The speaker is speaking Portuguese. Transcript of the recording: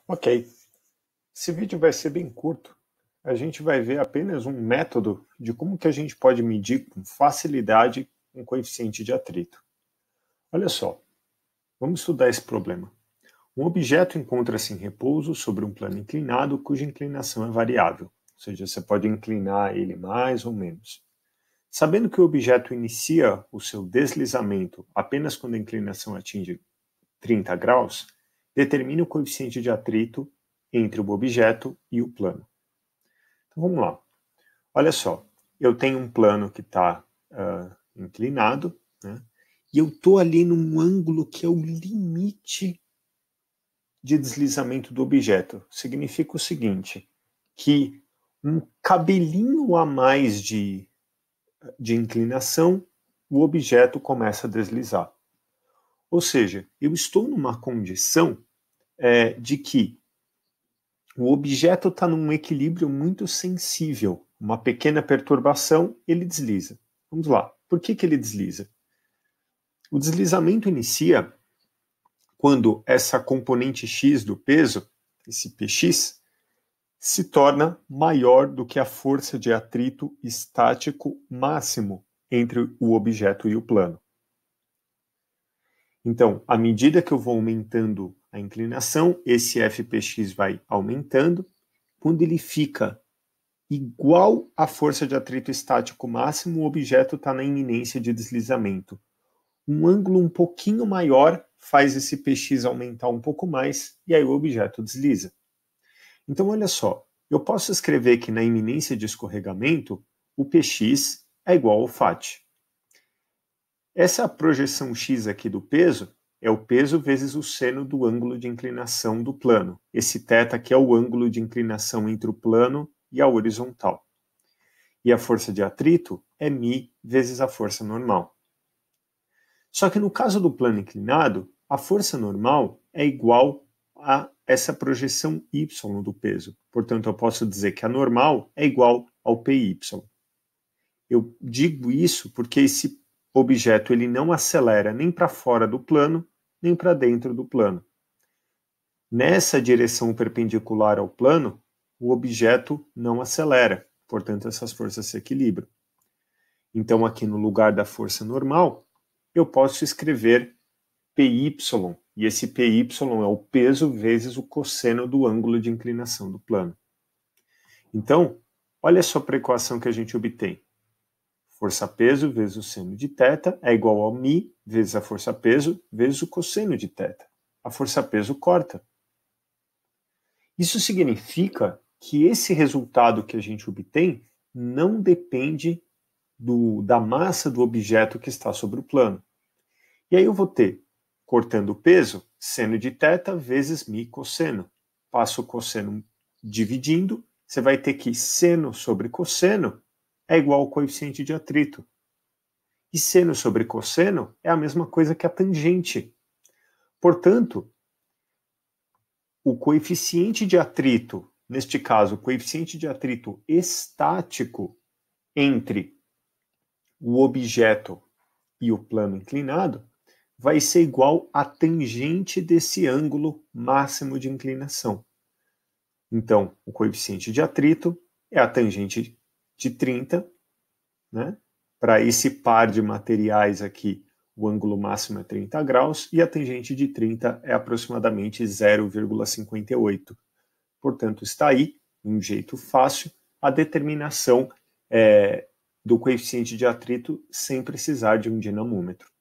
Ok, esse vídeo vai ser bem curto. A gente vai ver apenas um método de como que a gente pode medir com facilidade um coeficiente de atrito. Olha só, vamos estudar esse problema. Um objeto encontra-se em repouso sobre um plano inclinado cuja inclinação é variável, ou seja, você pode inclinar ele mais ou menos. Sabendo que o objeto inicia o seu deslizamento apenas quando a inclinação atinge 30 graus, determine o coeficiente de atrito entre o objeto e o plano. Então vamos lá. Olha só, eu tenho um plano que está inclinado, né? E eu estou ali num ângulo que é o limite de deslizamento do objeto. Significa o seguinte, que um cabelinho a mais de inclinação, o objeto começa a deslizar. Ou seja, eu estou numa condição de que o objeto está num equilíbrio muito sensível. Uma pequena perturbação, ele desliza. Vamos lá. Por que ele desliza? O deslizamento inicia quando essa componente x do peso, esse px, se torna maior do que a força de atrito estático máximo entre o objeto e o plano. Então, à medida que eu vou aumentando a inclinação, esse fpx vai aumentando. Quando ele fica igual à força de atrito estático máximo, o objeto está na iminência de deslizamento. Um ângulo um pouquinho maior faz esse px aumentar um pouco mais e aí o objeto desliza. Então, olha só, eu posso escrever que na iminência de escorregamento, o px é igual ao φ. Essa projeção x aqui do peso é o peso vezes o seno do ângulo de inclinação do plano. Esse θ aqui é o ângulo de inclinação entre o plano e a horizontal. E a força de atrito é μ vezes a força normal. Só que no caso do plano inclinado, a força normal é igual a essa projeção y do peso. Portanto, eu posso dizer que a normal é igual ao πy. Eu digo isso porque esse objeto ele não acelera nem para fora do plano, nem para dentro do plano. Nessa direção perpendicular ao plano, o objeto não acelera, portanto essas forças se equilibram. Então aqui no lugar da força normal, eu posso escrever πy, e esse πy é o peso vezes o cosseno do ângulo de inclinação do plano. Então, olha só para a equação que a gente obtém. Força-peso vezes o seno de θ é igual a μ vezes a força-peso vezes o cosseno de θ. A força-peso corta. Isso significa que esse resultado que a gente obtém não depende da massa do objeto que está sobre o plano. E aí eu vou ter, cortando o peso, seno de θ vezes μ cosseno. Passo o cosseno dividindo, você vai ter que seno sobre cosseno é igual ao coeficiente de atrito. E seno sobre cosseno é a mesma coisa que a tangente. Portanto, o coeficiente de atrito, neste caso, o coeficiente de atrito estático entre o objeto e o plano inclinado, vai ser igual à tangente desse ângulo máximo de inclinação. Então, o coeficiente de atrito é a tangente de 30, né? Para esse par de materiais aqui, o ângulo máximo é 30 graus e a tangente de 30 é aproximadamente 0,58. Portanto, está aí, de um jeito fácil, a determinação do coeficiente de atrito sem precisar de um dinamômetro.